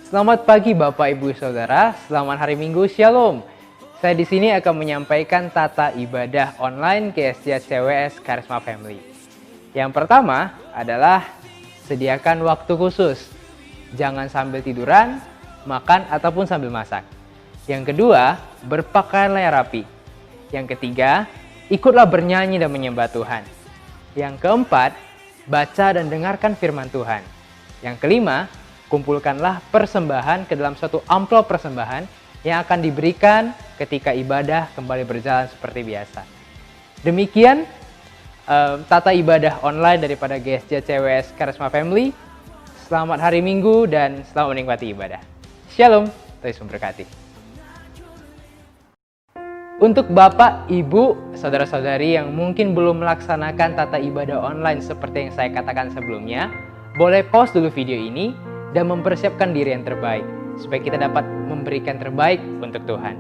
Selamat pagi Bapak Ibu Saudara, selamat hari Minggu, Shalom. Saya di sini akan menyampaikan tata ibadah online GSJ CWS Karisma Family. Yang pertama adalah sediakan waktu khusus. Jangan sambil tiduran, makan ataupun sambil masak. Yang kedua, berpakaianlah rapi. Yang ketiga, ikutlah bernyanyi dan menyembah Tuhan. Yang keempat, baca dan dengarkan firman Tuhan. Yang kelima, kumpulkanlah persembahan ke dalam suatu amplop persembahan yang akan diberikan ketika ibadah kembali berjalan seperti biasa. Demikian tata ibadah online daripada GSJ CWS Karisma Family. Selamat hari Minggu dan selamat menikmati ibadah. Shalom, Tuhan memberkati. Untuk Bapak, Ibu, Saudara-saudari yang mungkin belum melaksanakan tata ibadah online seperti yang saya katakan sebelumnya, boleh pause dulu video ini dan mempersiapkan diri yang terbaik, supaya kita dapat memberikan terbaik untuk Tuhan.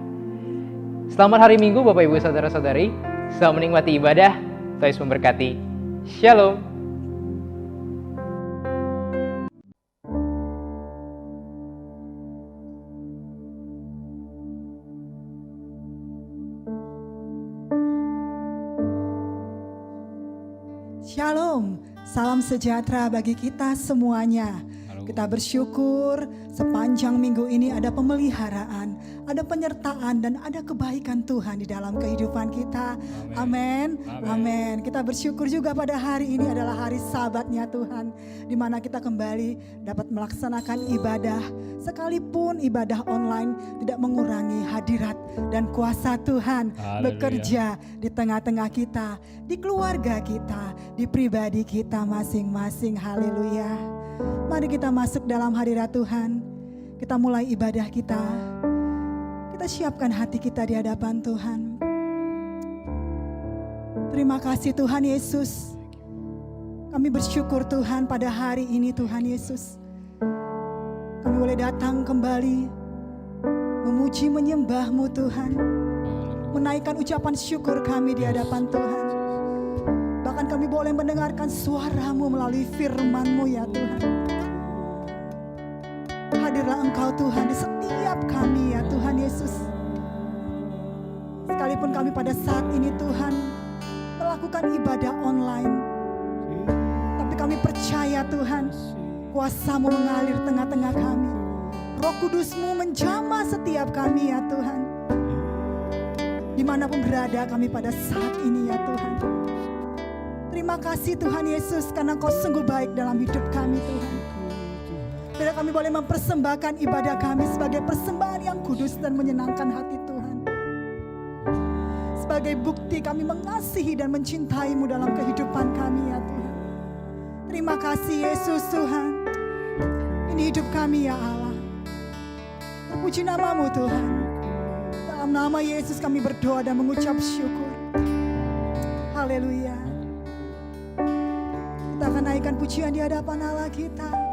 Selamat hari Minggu Bapak Ibu Saudara-saudari, selamat menikmati ibadah, Tuhan memberkati. Shalom. Shalom, salam sejahtera bagi kita semuanya. Kita bersyukur sepanjang minggu ini ada pemeliharaan, ada penyertaan dan ada kebaikan Tuhan di dalam kehidupan kita. Amin. Amin. Kita bersyukur juga pada hari ini adalah hari Sabatnya Tuhan, di mana kita kembali dapat melaksanakan ibadah, sekalipun ibadah online tidak mengurangi hadirat dan kuasa Tuhan bekerja di tengah-tengah kita, di keluarga kita, di pribadi kita masing-masing. Haleluya. Mari kita masuk dalam hadirat Tuhan. Kita mulai ibadah kita. Kita siapkan hati kita di hadapan Tuhan. Terima kasih Tuhan Yesus. Kami bersyukur Tuhan pada hari ini Tuhan Yesus. Kami boleh datang kembali memuji menyembah-Mu Tuhan. Menaikkan ucapan syukur kami di hadapan Tuhan. Bahkan kami boleh mendengarkan suara-Mu melalui firman-Mu ya Tuhan. Hadirlah Engkau Tuhan di setiap kami ya Tuhan Yesus. Sekalipun kami pada saat ini Tuhan melakukan ibadah online, tapi kami percaya Tuhan, kuasa-Mu mengalir tengah-tengah kami. Roh Kudus-Mu menjamah setiap kami ya Tuhan. Dimanapun berada kami pada saat ini ya Tuhan. Terima kasih Tuhan Yesus karena Kau sungguh baik dalam hidup kami Tuhan. Bila kami boleh mempersembahkan ibadah kami sebagai persembahan yang kudus dan menyenangkan hati Tuhan. Sebagai bukti kami mengasihi dan mencintai-Mu dalam kehidupan kami ya Tuhan. Terima kasih Yesus Tuhan. Ini hidup kami ya Allah. Terpuji nama-Mu Tuhan. Dalam nama Yesus kami berdoa dan mengucap syukur. Haleluya. Kita akan naikkan pujian di hadapan Allah kita.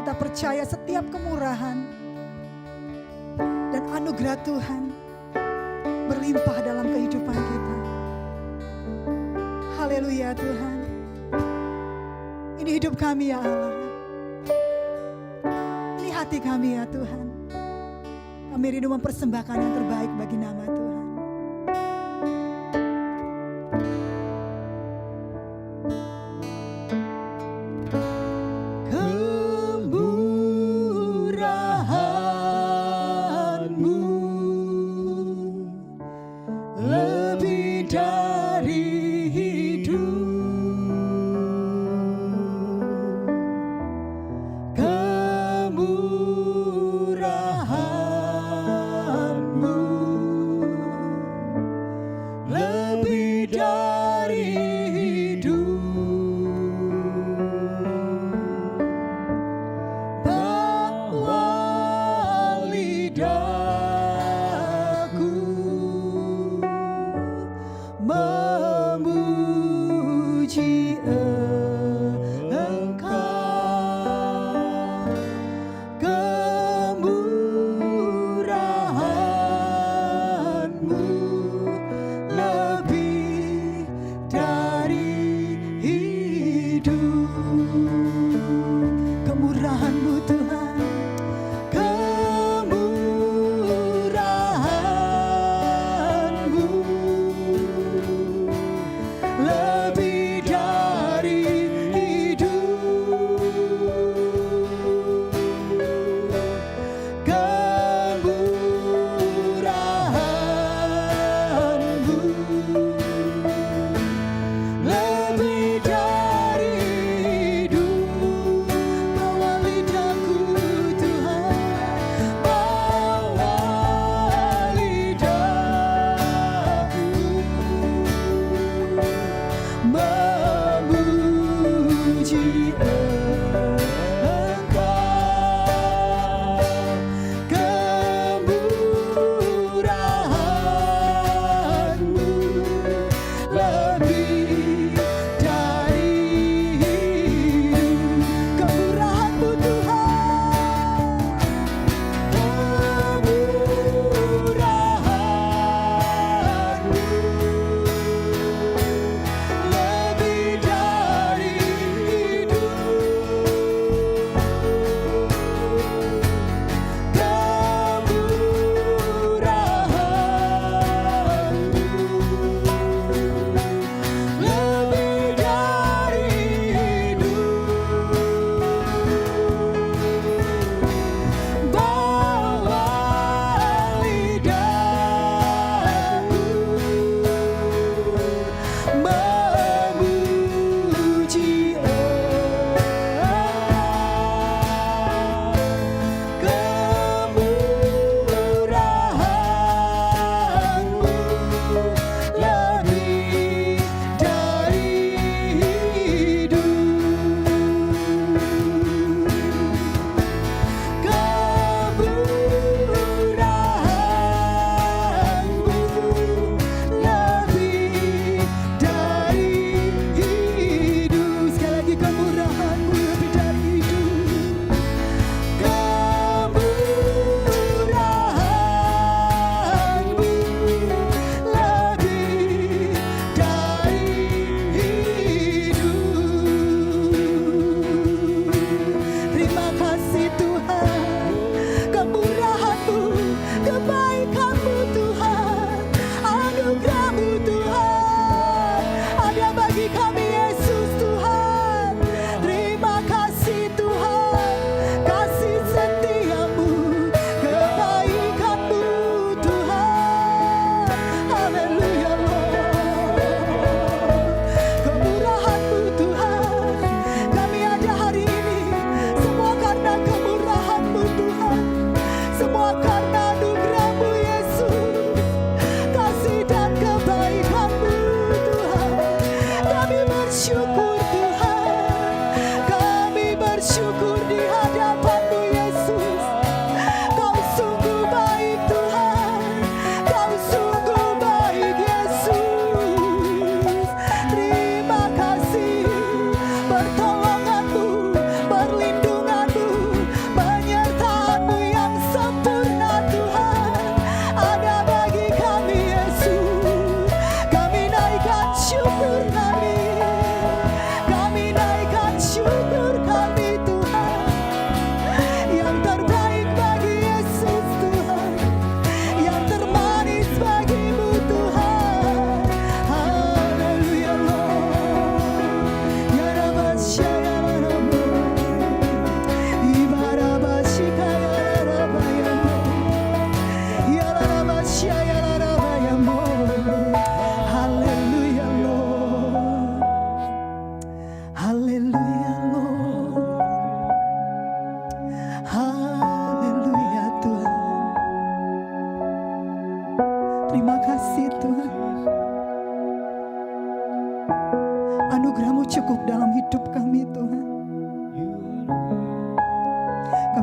Kita percaya setiap kemurahan dan anugerah Tuhan berlimpah dalam kehidupan kita. Haleluya Tuhan. Ini hidup kami ya Allah. Ini hati kami ya Tuhan. Kami rindu mempersembahkan yang terbaik bagi nama Tuhan. Kemurahan-Mu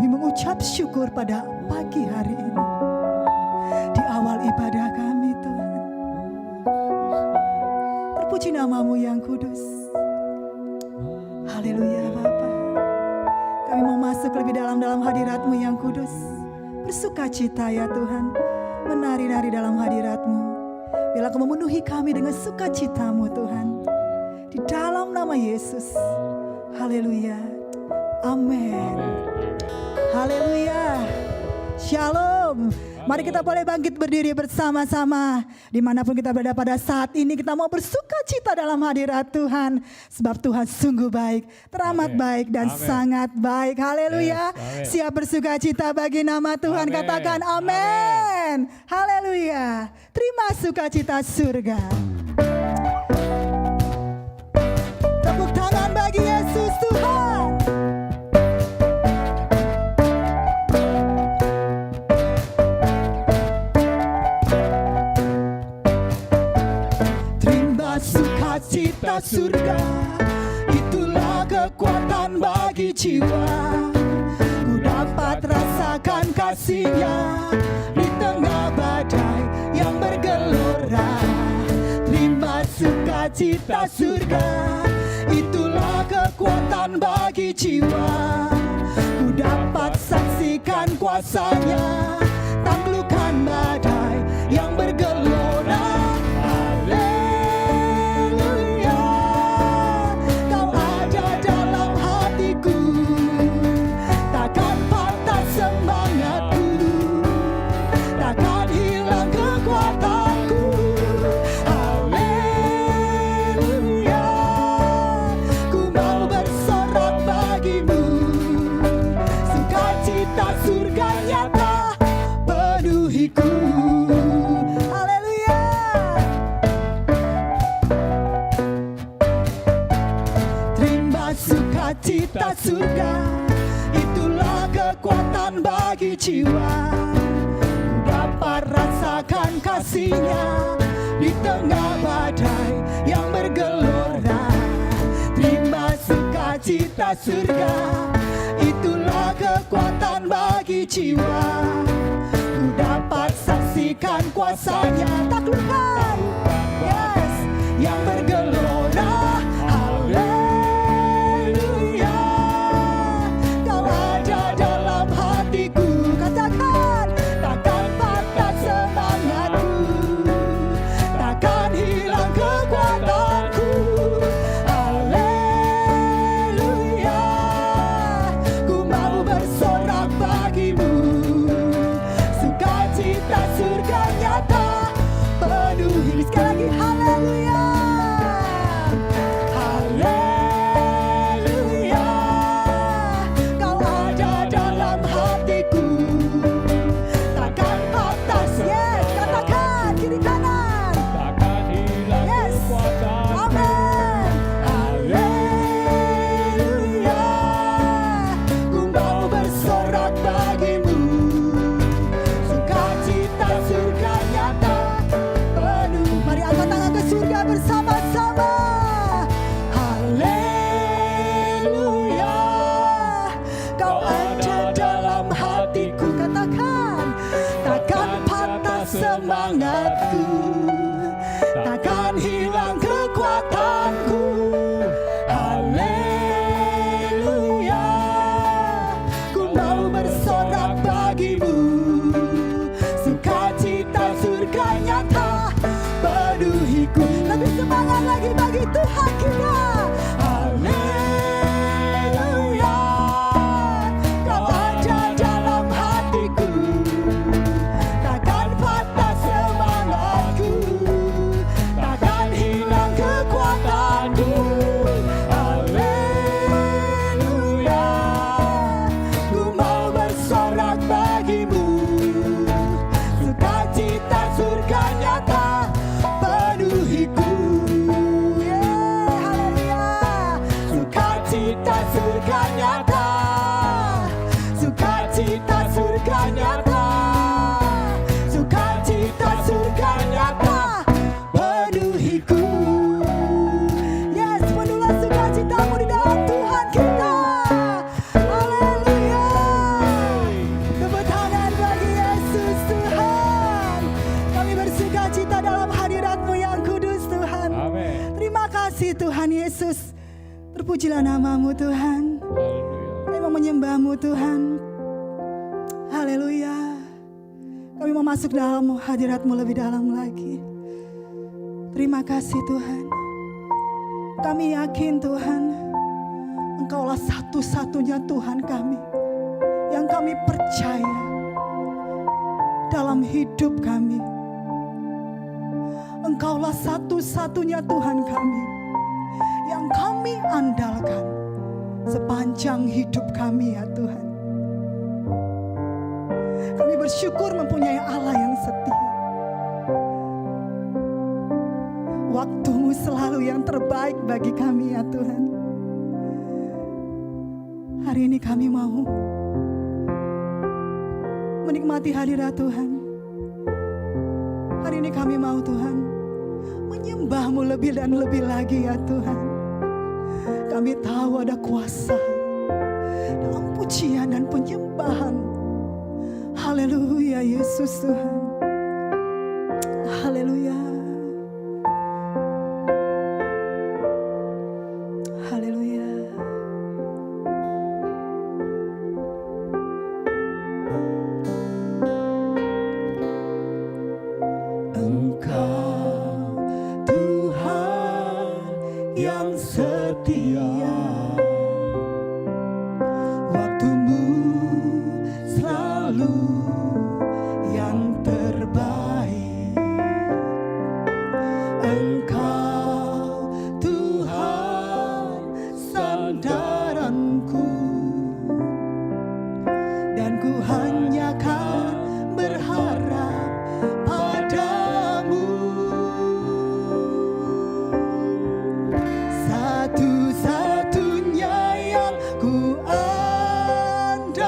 Kami mengucap syukur pada pagi hari ini. Di awal ibadah kami Tuhan. Terpuji namamu yang kudus. Haleluya Bapa. Kami mau masuk lebih dalam hadirat-Mu yang kudus. Bersuka cita ya Tuhan. Menari-nari dalam hadirat-Mu. Bila Kau memenuhi kami dengan sukacita-Mu Tuhan. Di dalam nama Yesus. Haleluya. Amin. Haleluya. Shalom. Mari kita boleh bangkit berdiri bersama-sama. Dimanapun kita berada pada saat ini, kita mau bersuka cita dalam hadirat Tuhan. Sebab Tuhan sungguh baik, teramat baik dan sangat baik. Haleluya. Siap bersuka cita bagi nama Tuhan. Katakan amin. Haleluya. Terima sukacita surga. Tepuk tangan bagi Yesus Tuhan. Sukacita surga, itulah kekuatan bagi jiwa. Ku dapat rasakan kasih-Nya di tengah badai yang bergelora. Terima sukacita surga, itulah kekuatan bagi jiwa. Ku dapat saksikan kuasa-Nya, taklukkan badai yang bergelora. Cita surga, itulah kekuatan bagi jiwa. Dapat rasakan kasih-Nya di tengah badai yang bergelora. Terima sukacita surga, itulah kekuatan bagi jiwa. Ku dapat saksikan kuasa-Nya, taklukkan, yes, yang bergelora. Sekali lagi, haleluya. Haleluya. Kau ada dalam hatiku, takkan patah. Yes, katakan kiri kanan, takkan hilang kekuatan. Amin. Haleluya. Ku mau bersorak bagimu, sukacita surga nyata. Mari angkat tangan ke surga bersama-sama. Haleluya. Kau ada dalam hatiku, katakan. Takkan patah semangatku, takkan hilang kekuatanku. Haleluya. Ku mau bersorak bagimu, sukacita surga nyata. Lebih semangat lagi bagi Tuhan kita. Haleluya. Kau ada dalam hatiku, takkan patah semangatku, takkan hilang kekuatanku. Haleluya. Ku mau bersorak bagimu, sukacita surga nyata. Sukacita surga nyata, sukacita surga nyata, sukacita surga nyata penuhiku. Yes, penuhlah sukacitamu di dalam Tuhan kita. Haleluya. Pujilah namamu Tuhan. Kami mau menyembahmu Tuhan. Haleluya. Kami mau masuk dalam hadiratmu lebih dalam lagi. Terima kasih Tuhan. Kami yakin Tuhan, Engkaulah satu-satunya Tuhan kami, yang kami percaya dalam hidup kami. Engkaulah satu-satunya Tuhan kami, yang kami andalkan sepanjang hidup kami ya Tuhan. Kami bersyukur mempunyai Allah yang setia. Waktumu selalu yang terbaik bagi kami ya Tuhan. Hari ini kami mau menikmati hadirat Tuhan. Hari ini kami mau Tuhan menyembahmu lebih dan lebih lagi ya Tuhan. Kami tahu ada kuasa dalam pujian dan penyembahan. Haleluya Yesus Tuhan. Haleluya. Haleluya. Engkau Tuhan yang setia, waktumu selalu yang terbaik. Engkau Tuhan sandaranku, dan ku hanya kan berharap padamu. Satu-satunya yang ku andalkan.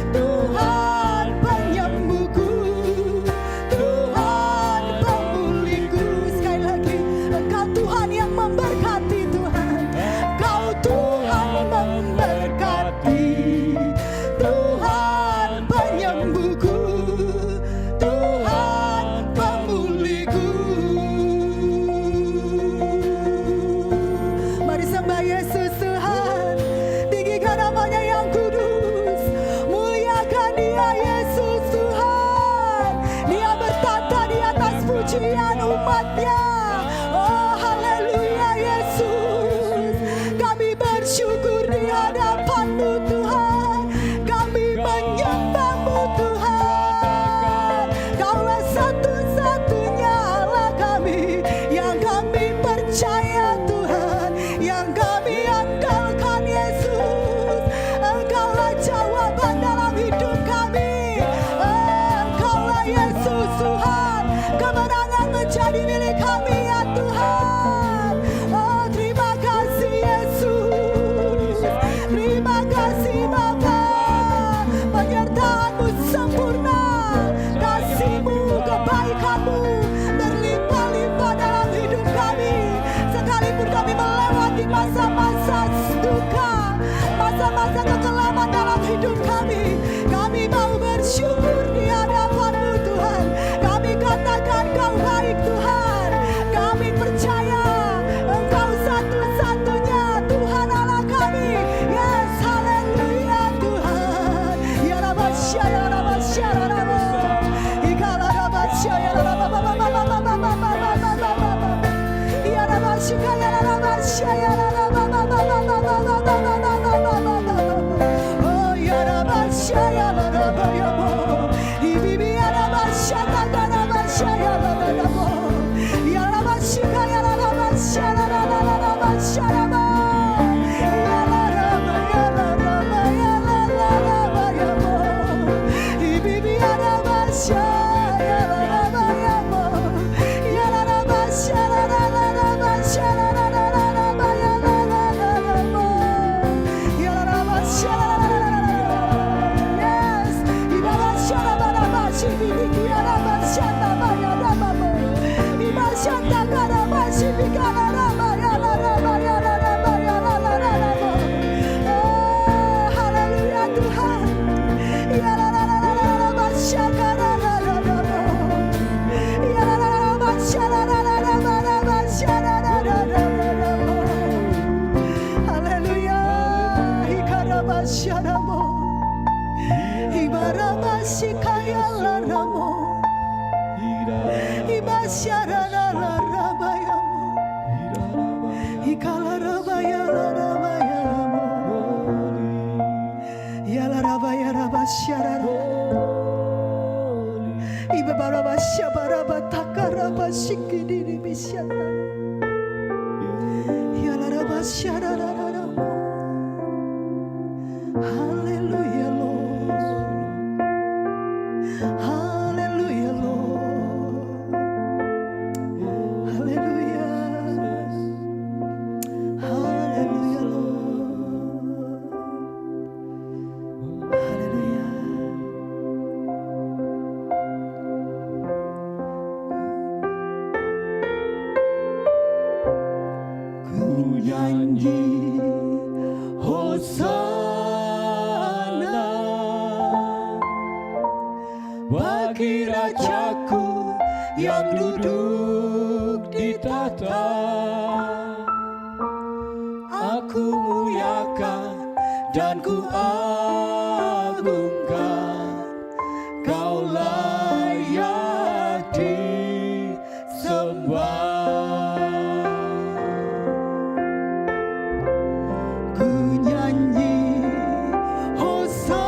Tuhan penyembuhku, Tuhan pemulihku. Sekali lagi, Engkau Tuhan yang memberkati Tuhan. Engkau Tuhan memberkati, Tuhan penyembuhku, Tuhan pemulihku. Mari sembah Yesus Tuhan. Tinggikan namanya yang kudus. Muliakan dia Yesus Tuhan. Dia bertata di atas pujian umatnya. Oh haleluya Yesus. Kami bersyukur di hadapan-Mu Tuhan. Kami menyembah-Mu Tuhan. Kaulah satu-satunya Allah kami yang kami percaya Tuhan, yang kami andalkan Yesus. Engkaulah jawaban dalam hidup kami. Engkaulah Yesus Tuhan. Kemenangan menjadi milik kami ya Tuhan. Oh terima kasih Yesus. Terima kasih Bapa. Penyertaan-Mu sempurna. Kasih-Mu, kebaikan-Mu berlimpah-limpah dalam hidup kami. Sekalipun kami melewati masa-masa duka, masa-masa kekelaman dalam hidup kami, kami mau bersyukur di hadapan-Mu Tuhan. Kami katakan Kau baik Tuhan. Kami percaya Engkau satu-satunya Tuhan Allah kami. Yes, haleluya Tuhan. Ya Rabasya, ya Rabasya, ya Rabasya. Ikala Rabasya, ya Rabasya. Ya Rabasya, ya Rabasya, ya oh ya Rabasya, ya Rabasya. Ibibi ya Rabasya, taka Rabasya, ya Rabasya. Ya Rabasya, ya Rabasya, ya Rabasya. Ya Rabasya, ya Rabasya. Ibibi ya Rabasya, ya Rabasya. Ya Rabasya, ya Rabasya, ya yes, Ibabasya, Rabasya, Ibiki, Rabasya, Rabaya, Rabamo. Ibasya, Taka, Rabasya, Bikala, Rabaya, Rabaya, Rabaya, Rabamo. Oh, haleluya Tuhan. Ya Rabasya, Rabamo. Ya Rabasya, Rabasya, Rabamo. Haleluya. Ikarabasya, Ramo. Ibarabasya, Kaya, Ramo. Ibasyara, Rabayamo. Ikala, Rabaya, Rabaya, Ramo. Yala, Rabaya, Rabasyara, Ibabarabasya, Barabataka, Rabashiki, Diribisyata. Yala, Rabasyara, Ramo. Hallelujah, Lord. Hallelujah, Lord. Hallelujah. Hallelujah, Lord. Hallelujah. Ku nyanyi Hosana bagi Rajaku yang duduk di tahta. Aku muliakan dan ku agungkan, Kau layak disembah. Ku nyanyi Hosana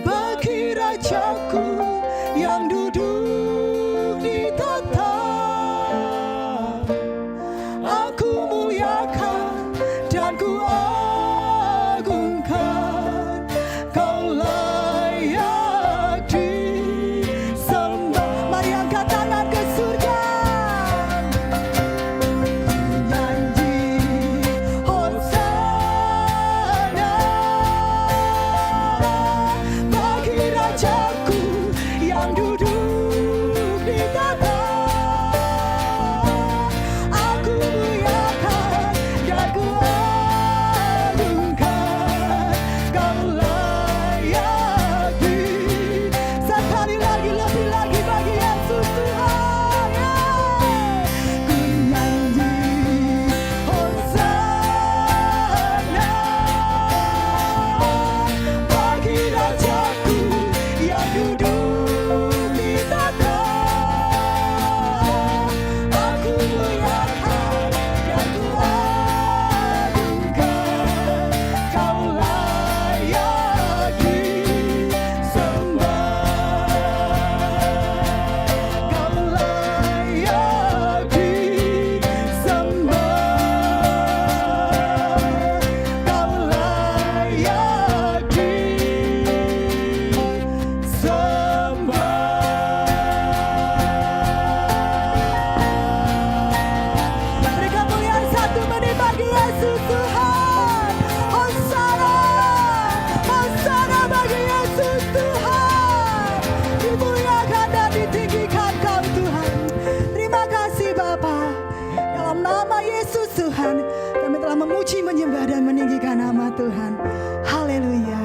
bagi Rajaku yang duduk di tahta. Aku muliakan dan ku agungkan, Kau layak disembah. Mari angkat tangan ke surga. Ku nyanyi dan meninggikan nama Tuhan. Haleluya.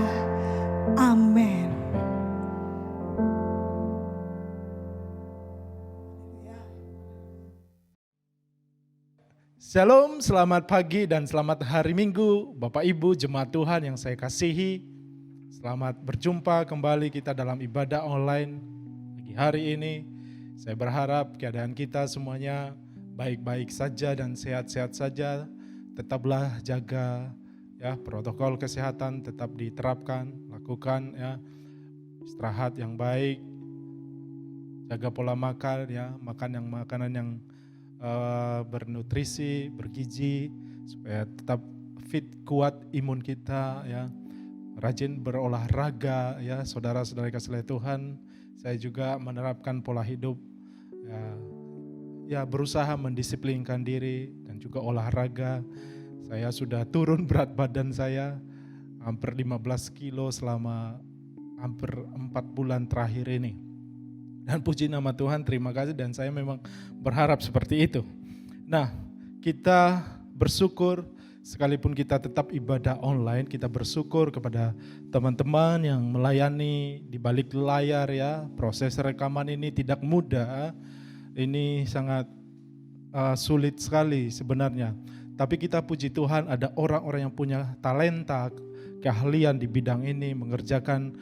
Amin. Shalom, selamat pagi dan selamat hari Minggu Bapak Ibu jemaat Tuhan yang saya kasihi. Selamat berjumpa kembali kita dalam ibadah online pagi hari ini. Saya berharap keadaan kita semuanya baik-baik saja dan sehat-sehat saja. Tetaplah jaga ya, protokol kesehatan tetap diterapkan, lakukan ya, istirahat yang baik, jaga pola makan ya, makan yang makanan yang bernutrisi, bergizi, supaya tetap fit, kuat imun kita ya. Rajin berolahraga ya, saudara-saudara kasih Tuhan. Saya juga menerapkan pola hidup ya, berusaha mendisiplinkan diri dan juga olahraga. Saya sudah turun berat badan saya hampir 15 kilo selama hampir 4 bulan terakhir ini. Dan puji nama Tuhan, terima kasih, dan saya memang berharap seperti itu. Nah, kita bersyukur sekalipun kita tetap ibadah online, kita bersyukur kepada teman-teman yang melayani di balik layar ya. Proses rekaman ini tidak mudah, ini sangat sulit sekali sebenarnya. Tapi kita puji Tuhan ada orang-orang yang punya talenta, keahlian di bidang ini, mengerjakan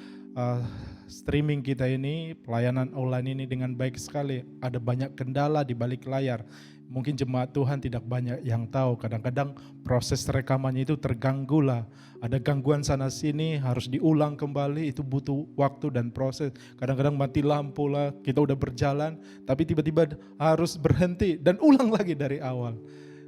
streaming kita ini, pelayanan online ini dengan baik sekali. Ada banyak kendala di balik layar. Mungkin jemaat Tuhan tidak banyak yang tahu. Kadang-kadang proses rekamannya itu terganggu lah. Ada gangguan sana sini, harus diulang kembali. Itu butuh waktu dan proses. Kadang-kadang mati lampu lah, kita udah berjalan, tapi tiba-tiba harus berhenti dan ulang lagi dari awal.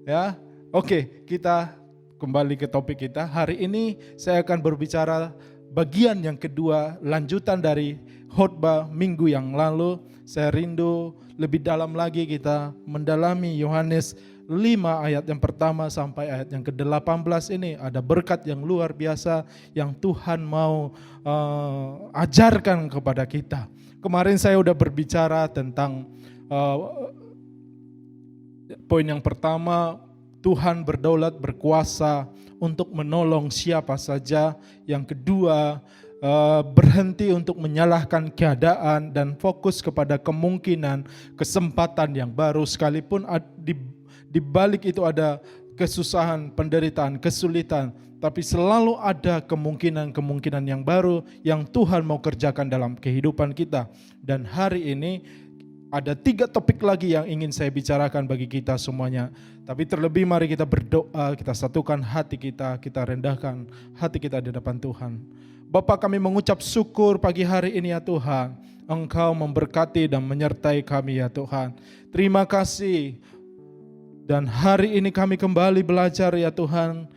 Ya, oke, kita kembali ke topik kita. Hari ini saya akan berbicara bagian yang kedua, lanjutan dari khotbah minggu yang lalu. Saya rindu lebih dalam lagi kita mendalami Yohanes 5 ayat yang pertama sampai ayat yang ke-18 ini. Ada berkat yang luar biasa yang Tuhan mau ajarkan kepada kita. Kemarin saya udah berbicara tentang poin yang pertama, Tuhan berdaulat, berkuasa untuk menolong siapa saja. Yang kedua, berhenti untuk menyalahkan keadaan dan fokus kepada kemungkinan, kesempatan yang baru. Sekalipun di balik itu ada kesusahan, penderitaan, kesulitan, tapi selalu ada kemungkinan-kemungkinan yang baru yang Tuhan mau kerjakan dalam kehidupan kita. Dan hari ini ada 3 topik lagi yang ingin saya bicarakan bagi kita semuanya. Tapi terlebih mari kita berdoa, kita satukan hati kita rendahkan hati kita di depan Tuhan. Bapa, kami mengucap syukur pagi hari ini ya Tuhan. Engkau memberkati dan menyertai kami ya Tuhan. Terima kasih. Dan hari ini kami kembali belajar ya Tuhan,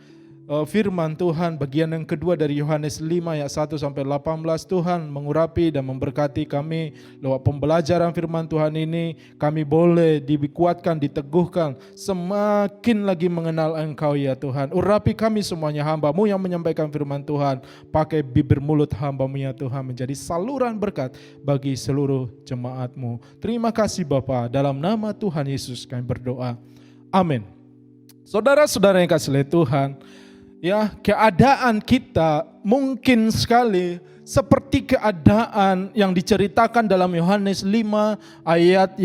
firman Tuhan bagian yang kedua dari Yohanes 5 ayat 1 sampai 18. Tuhan mengurapi dan memberkati kami lewat pembelajaran firman Tuhan ini. Kami boleh dikuatkan, diteguhkan, semakin lagi mengenal Engkau ya Tuhan. Urapi kami semuanya, hamba-Mu yang menyampaikan firman Tuhan. Pakai bibir mulut hamba-Mu ya Tuhan, menjadi saluran berkat bagi seluruh jemaat-Mu. Terima kasih Bapa, dalam nama Tuhan Yesus kami berdoa. Amin. Saudara-saudara yang kasih Tuhan, ya, keadaan kita mungkin sekali seperti keadaan yang diceritakan dalam Yohanes 5 ayat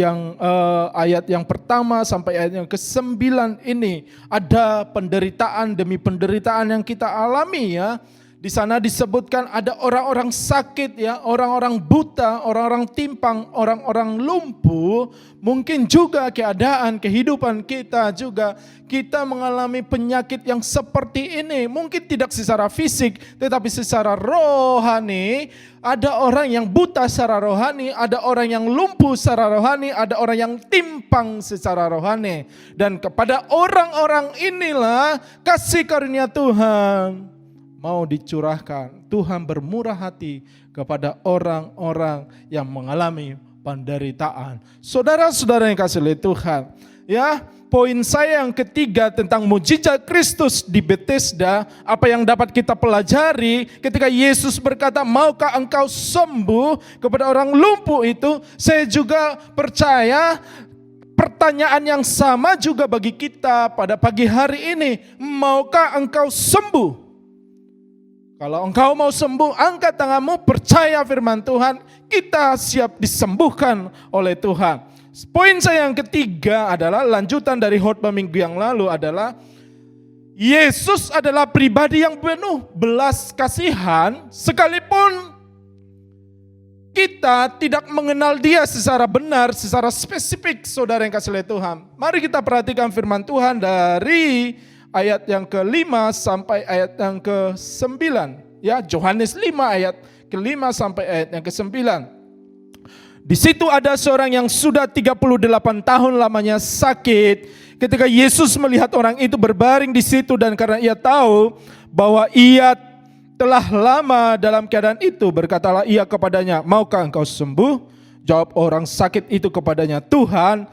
yang pertama sampai ayat yang ke-9 ini. Ada penderitaan demi penderitaan yang kita alami ya. Di sana disebutkan ada orang-orang sakit ya, orang-orang buta, orang-orang timpang, orang-orang lumpuh. Mungkin juga keadaan kehidupan kita juga, kita mengalami penyakit yang seperti ini. Mungkin tidak secara fisik, tetapi secara rohani. Ada orang yang buta secara rohani, ada orang yang lumpuh secara rohani, ada orang yang timpang secara rohani. Dan kepada orang-orang inilah kasih karunia Tuhan mau dicurahkan. Tuhan bermurah hati kepada orang-orang yang mengalami penderitaan. Saudara-saudara yang kasih oleh Tuhan, ya, poin saya yang ketiga tentang mujizat Kristus di Bethesda, apa yang dapat kita pelajari ketika Yesus berkata, maukah engkau sembuh, kepada orang lumpuh itu, saya juga percaya pertanyaan yang sama juga bagi kita pada pagi hari ini. Maukah engkau sembuh? Kalau engkau mau sembuh, angkat tanganmu, percaya firman Tuhan, kita siap disembuhkan oleh Tuhan. Poin saya yang ketiga adalah lanjutan dari khotbah minggu yang lalu adalah Yesus adalah pribadi yang penuh belas kasihan sekalipun kita tidak mengenal dia secara benar, secara spesifik, saudara yang kasih oleh Tuhan. Mari kita perhatikan firman Tuhan dari ayat yang ke-5 sampai ayat yang ke-9. Ya, Yohanes 5 ayat ke-5 sampai ayat yang ke-9. Di situ ada seorang yang sudah 38 tahun lamanya sakit. Ketika Yesus melihat orang itu berbaring di situ dan karena ia tahu bahwa ia telah lama dalam keadaan itu, berkatalah ia kepadanya, maukah engkau sembuh? Jawab orang sakit itu kepadanya, Tuhan,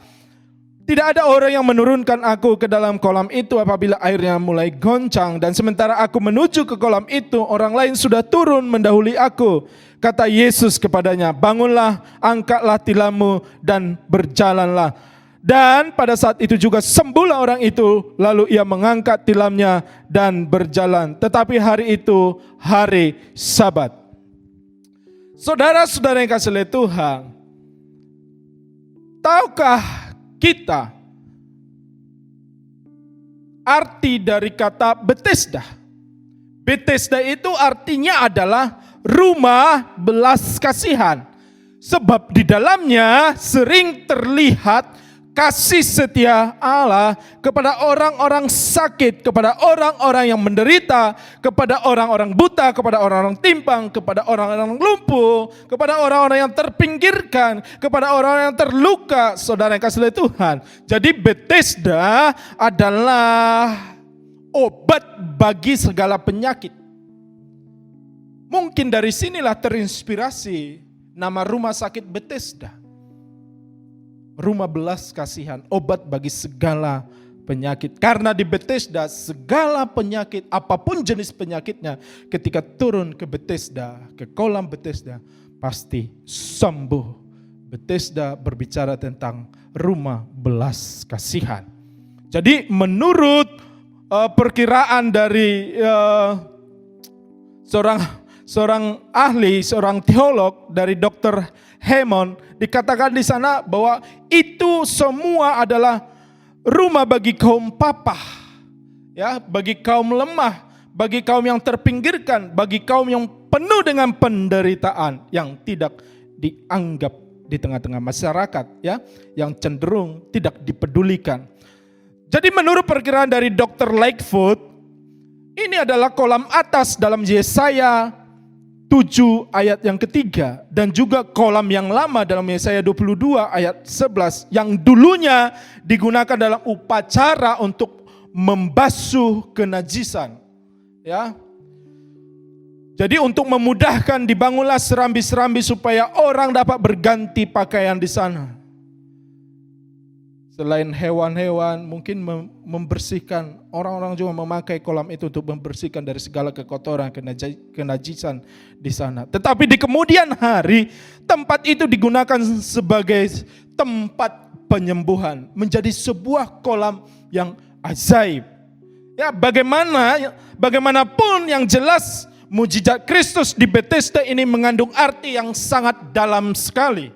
tidak ada orang yang menurunkan aku ke dalam kolam itu apabila airnya mulai goncang, dan sementara aku menuju ke kolam itu, orang lain sudah turun mendahului aku. Kata Yesus kepadanya, bangunlah, angkatlah tilammu dan berjalanlah. Dan pada saat itu juga sembuhlah orang itu, lalu ia mengangkat tilamnya dan berjalan. Tetapi hari itu hari Sabat. Saudara-saudara yang kasih oleh Tuhan, tahukah kita arti dari kata Bethesda? Bethesda itu artinya adalah rumah belas kasihan. Sebab di dalamnya sering terlihat kasih setia Allah kepada orang-orang sakit, kepada orang-orang yang menderita, kepada orang-orang buta, kepada orang-orang timpang, kepada orang-orang lumpuh, kepada orang-orang yang terpinggirkan, kepada orang-orang yang terluka, saudara yang kasih oleh Tuhan. Jadi Bethesda adalah obat bagi segala penyakit. Mungkin dari sinilah terinspirasi nama rumah sakit Bethesda. Rumah belas kasihan, obat bagi segala penyakit. Karena di Bethesda segala penyakit, apapun jenis penyakitnya, ketika turun ke Bethesda, ke kolam Bethesda, pasti sembuh. Bethesda berbicara tentang rumah belas kasihan. Jadi menurut perkiraan dari seorang ahli, seorang teolog dari Dr. Hammond, dikatakan di sana bahwa itu semua adalah rumah bagi kaum papa, ya, bagi kaum lemah, bagi kaum yang terpinggirkan, bagi kaum yang penuh dengan penderitaan yang tidak dianggap di tengah-tengah masyarakat, ya, yang cenderung tidak dipedulikan. Jadi menurut perkiraan dari Dr. Lightfoot, ini adalah kolam atas dalam Yesaya 7 ayat yang ketiga, dan juga kolam yang lama dalam Yesaya 22 ayat 11 yang dulunya digunakan dalam upacara untuk membasuh kenajisan, ya. Jadi untuk memudahkan dibangunlah serambi-serambi supaya orang dapat berganti pakaian di sana. Selain hewan-hewan, mungkin membersihkan, orang-orang juga memakai kolam itu untuk membersihkan dari segala kekotoran, kenajisan di sana. Tetapi di kemudian hari, tempat itu digunakan sebagai tempat penyembuhan, menjadi sebuah kolam yang ajaib. Ya, bagaimanapun yang jelas, mujizat Kristus di Bethesda ini mengandung arti yang sangat dalam sekali.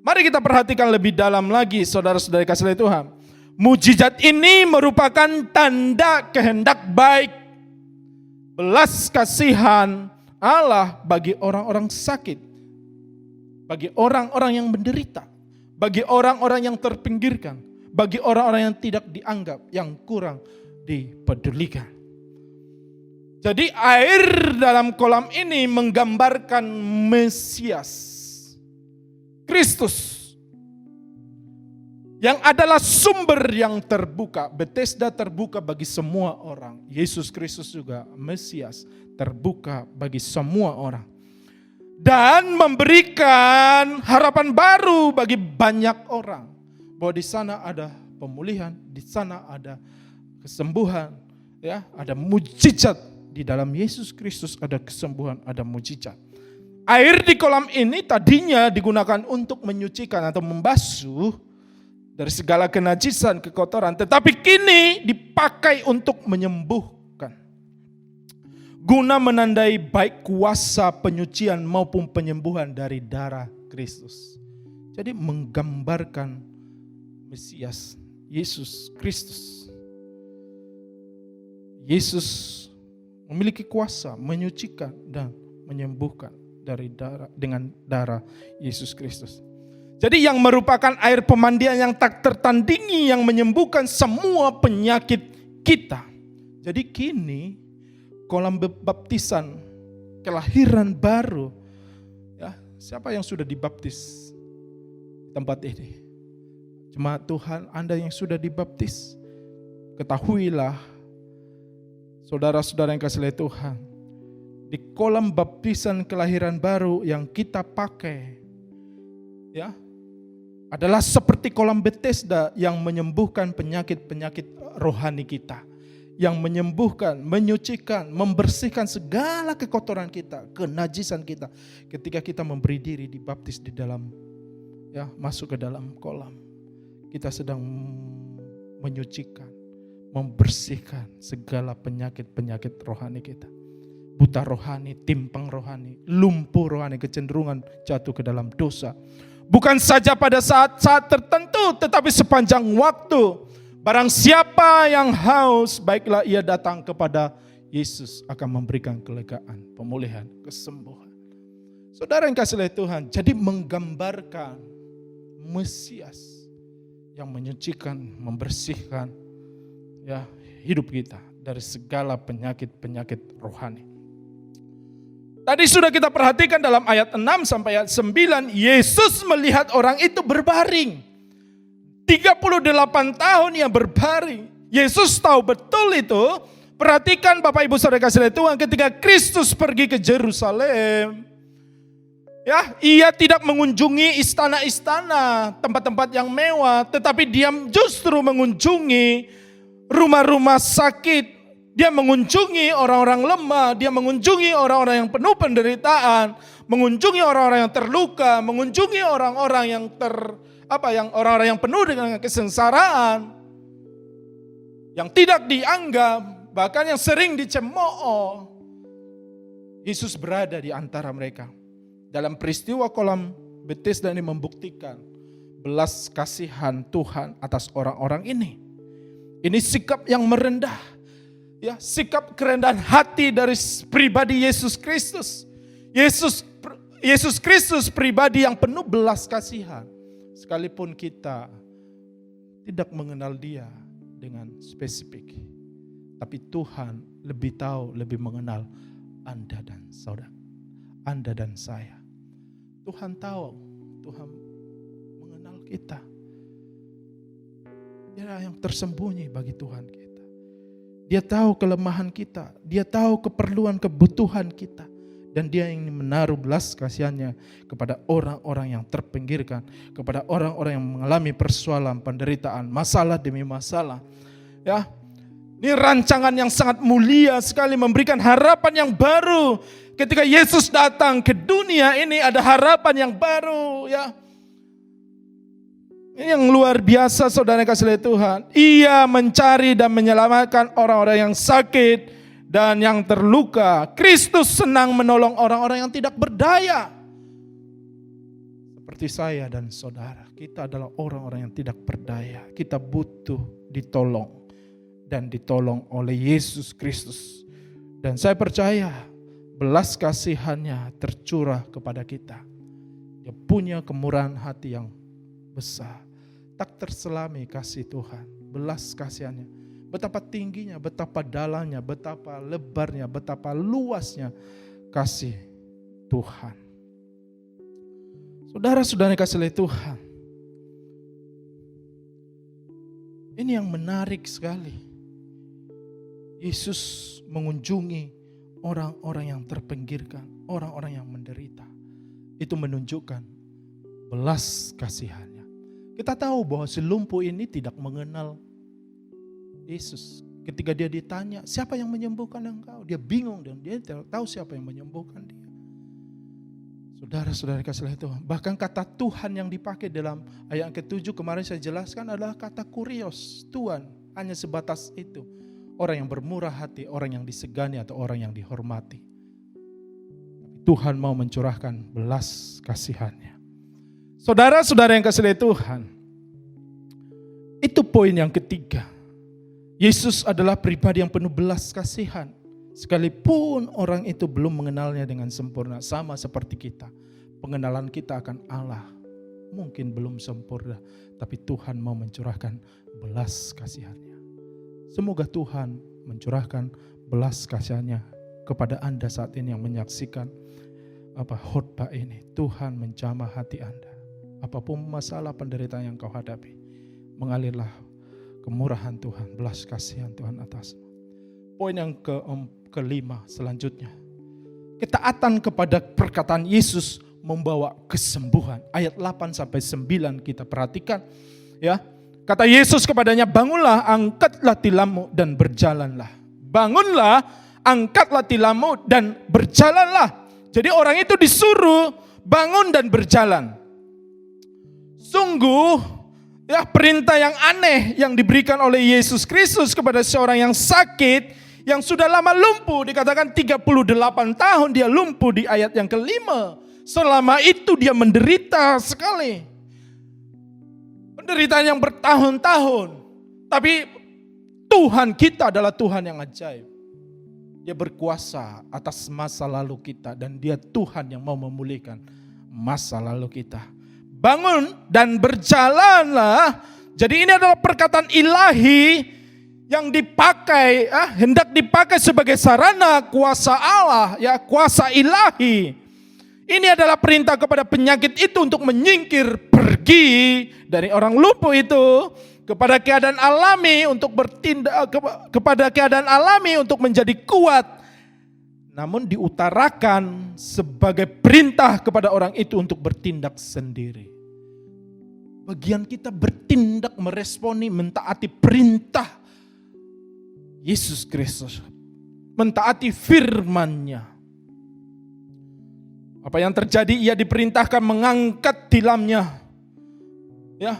Mari kita perhatikan lebih dalam lagi, saudara-saudari kasih Tuhan. Mujizat ini merupakan tanda kehendak baik, belas kasihan Allah bagi orang-orang sakit, bagi orang-orang yang menderita, bagi orang-orang yang terpinggirkan, bagi orang-orang yang tidak dianggap, yang kurang dipedulikan. Jadi air dalam kolam ini menggambarkan Mesias, Kristus, yang adalah sumber yang terbuka. Bethesda terbuka bagi semua orang. Yesus Kristus juga Mesias, terbuka bagi semua orang. Dan memberikan harapan baru bagi banyak orang. Bahwa di sana ada pemulihan, di sana ada kesembuhan, ya, ada mujizat. Di dalam Yesus Kristus ada kesembuhan, ada mujizat. Air di kolam ini tadinya digunakan untuk menyucikan atau membasuh, dari segala kenajisan, kekotoran, tetapi kini dipakai untuk menyembuhkan, guna menandai baik kuasa penyucian maupun penyembuhan dari darah Kristus. Jadi menggambarkan Mesias, Yesus Kristus. Yesus memiliki kuasa menyucikan dan menyembuhkan dengan darah Yesus Kristus. Jadi yang merupakan air pemandian yang tak tertandingi yang menyembuhkan semua penyakit kita. Jadi kini kolam baptisan kelahiran baru, ya, siapa yang sudah dibaptis tempat ini? Jemaat Tuhan, Anda yang sudah dibaptis, ketahuilah saudara-saudara yang kasih oleh Tuhan, di kolam baptisan kelahiran baru yang kita pakai, ya, adalah seperti kolam Bethesda yang menyembuhkan penyakit-penyakit rohani kita, yang menyembuhkan, menyucikan, membersihkan segala kekotoran kita, kenajisan kita, ketika kita memberi diri dibaptis di dalam, ya, masuk ke dalam kolam. Kita sedang menyucikan, membersihkan segala penyakit-penyakit rohani kita. Buta rohani, timpang rohani, lumpuh rohani, kecenderungan jatuh ke dalam dosa. Bukan saja pada saat-saat tertentu, tetapi sepanjang waktu. Barang siapa yang haus, baiklah ia datang kepada Yesus, akan memberikan kelegaan, pemulihan, kesembuhan. Saudara yang kasih oleh Tuhan, jadi menggambarkan Mesias yang menyucikan, membersihkan, ya, hidup kita dari segala penyakit-penyakit rohani. Tadi sudah kita perhatikan dalam ayat 6 sampai ayat 9, Yesus melihat orang itu berbaring. 38 tahun ia berbaring. Yesus tahu betul itu. Perhatikan Bapak Ibu Saudara kasih oleh Tuhan, ketika Kristus pergi ke Yerusalem, ya, ia tidak mengunjungi istana-istana, tempat-tempat yang mewah, tetapi dia justru mengunjungi rumah-rumah sakit. Dia mengunjungi orang-orang lemah, dia mengunjungi orang-orang yang penuh penderitaan, mengunjungi orang-orang yang terluka, mengunjungi orang-orang yang orang-orang yang penuh dengan kesengsaraan, yang tidak dianggap, bahkan yang sering dicemooh. Yesus berada di antara mereka. Dalam peristiwa kolam Bethesda ini membuktikan belas kasihan Tuhan atas orang-orang ini. Ini sikap yang merendah, ya, sikap kerendahan hati dari pribadi Yesus Kristus. Yesus Kristus pribadi yang penuh belas kasihan. Sekalipun kita tidak mengenal dia dengan spesifik, tapi Tuhan lebih tahu, lebih mengenal Anda dan saudara, Anda dan saya. Tuhan tahu, Tuhan mengenal kita. Dia yang tersembunyi bagi Tuhan kita. Dia tahu kelemahan kita, dia tahu keperluan, kebutuhan kita. Dan dia ingin menaruh belas kasihannya kepada orang-orang yang terpinggirkan, kepada orang-orang yang mengalami persoalan, penderitaan, masalah demi masalah. Ya, ini rancangan yang sangat mulia sekali, memberikan harapan yang baru. Ketika Yesus datang ke dunia ini ada harapan yang baru, ya. Ini yang luar biasa saudara kasih oleh Tuhan. Ia mencari dan menyelamatkan orang-orang yang sakit dan yang terluka. Kristus senang menolong orang-orang yang tidak berdaya. Seperti saya dan saudara, kita adalah orang-orang yang tidak berdaya. Kita butuh ditolong dan ditolong oleh Yesus Kristus. Dan saya percaya belas kasihannya tercurah kepada kita. Dia punya kemurahan hati yang besar. Tak terselami kasih Tuhan, belas kasihannya. Betapa tingginya, betapa dalamnya, betapa lebarnya, betapa luasnya kasih Tuhan. Saudara-saudara kasih oleh Tuhan, ini yang menarik sekali. Yesus mengunjungi orang-orang yang terpinggirkan, orang-orang yang menderita. Itu menunjukkan belas kasihannya. Kita tahu bahwa si lumpuh ini tidak mengenal Yesus. Ketika dia ditanya, siapa yang menyembuhkan engkau? Dia bingung dan dia tidak tahu siapa yang menyembuhkan dia. Saudara-saudara kasih Tuhan, bahkan kata Tuhan yang dipakai dalam ayat ke-7 kemarin saya jelaskan adalah kata kurios, Tuhan, hanya sebatas itu. Orang yang bermurah hati, orang yang disegani atau orang yang dihormati. Tuhan mau mencurahkan belas kasihannya. Saudara-saudara yang kasih Tuhan, itu poin yang ketiga. Yesus adalah pribadi yang penuh belas kasihan. Sekalipun orang itu belum mengenalnya dengan sempurna, sama seperti kita. Pengenalan kita akan Allah mungkin belum sempurna, tapi Tuhan mau mencurahkan belas kasihannya. Semoga Tuhan mencurahkan belas kasihannya kepada Anda saat ini yang menyaksikan khotbah ini. Tuhan menjamah hati Anda. Apapun masalah penderitaan yang kau hadapi, mengalirlah kemurahan Tuhan, belas kasihan Tuhan atasmu. Poin yang kelima selanjutnya, ketaatan kepada perkataan Yesus membawa kesembuhan. Ayat 8-9 kita perhatikan, ya. Kata Yesus kepadanya, bangunlah, angkatlah tilammu dan berjalanlah. Bangunlah, angkatlah tilammu dan berjalanlah. Jadi orang itu disuruh bangun dan berjalan. Sungguh ya, perintah yang aneh yang diberikan oleh Yesus Kristus kepada seorang yang sakit, yang sudah lama lumpuh, dikatakan 38 tahun dia lumpuh di ayat yang kelima. Selama itu dia menderita sekali. Penderitaan yang bertahun-tahun. Tapi Tuhan kita adalah Tuhan yang ajaib. Dia berkuasa atas masa lalu kita dan dia Tuhan yang mau memulihkan masa lalu kita. Bangun dan berjalanlah. Jadi ini adalah perkataan ilahi yang dipakai, hendak dipakai sebagai sarana kuasa Allah, ya, kuasa ilahi. Ini adalah perintah kepada penyakit itu untuk menyingkir, pergi dari orang lumpuh itu kepada keadaan alami untuk bertindak, kepada keadaan alami untuk menjadi kuat. Namun diutarakan sebagai perintah kepada orang itu untuk bertindak sendiri. Bagian kita bertindak, meresponi, mentaati perintah Yesus Kristus, mentaati firman-Nya. Apa yang terjadi? Ia diperintahkan mengangkat tilamnya, ya,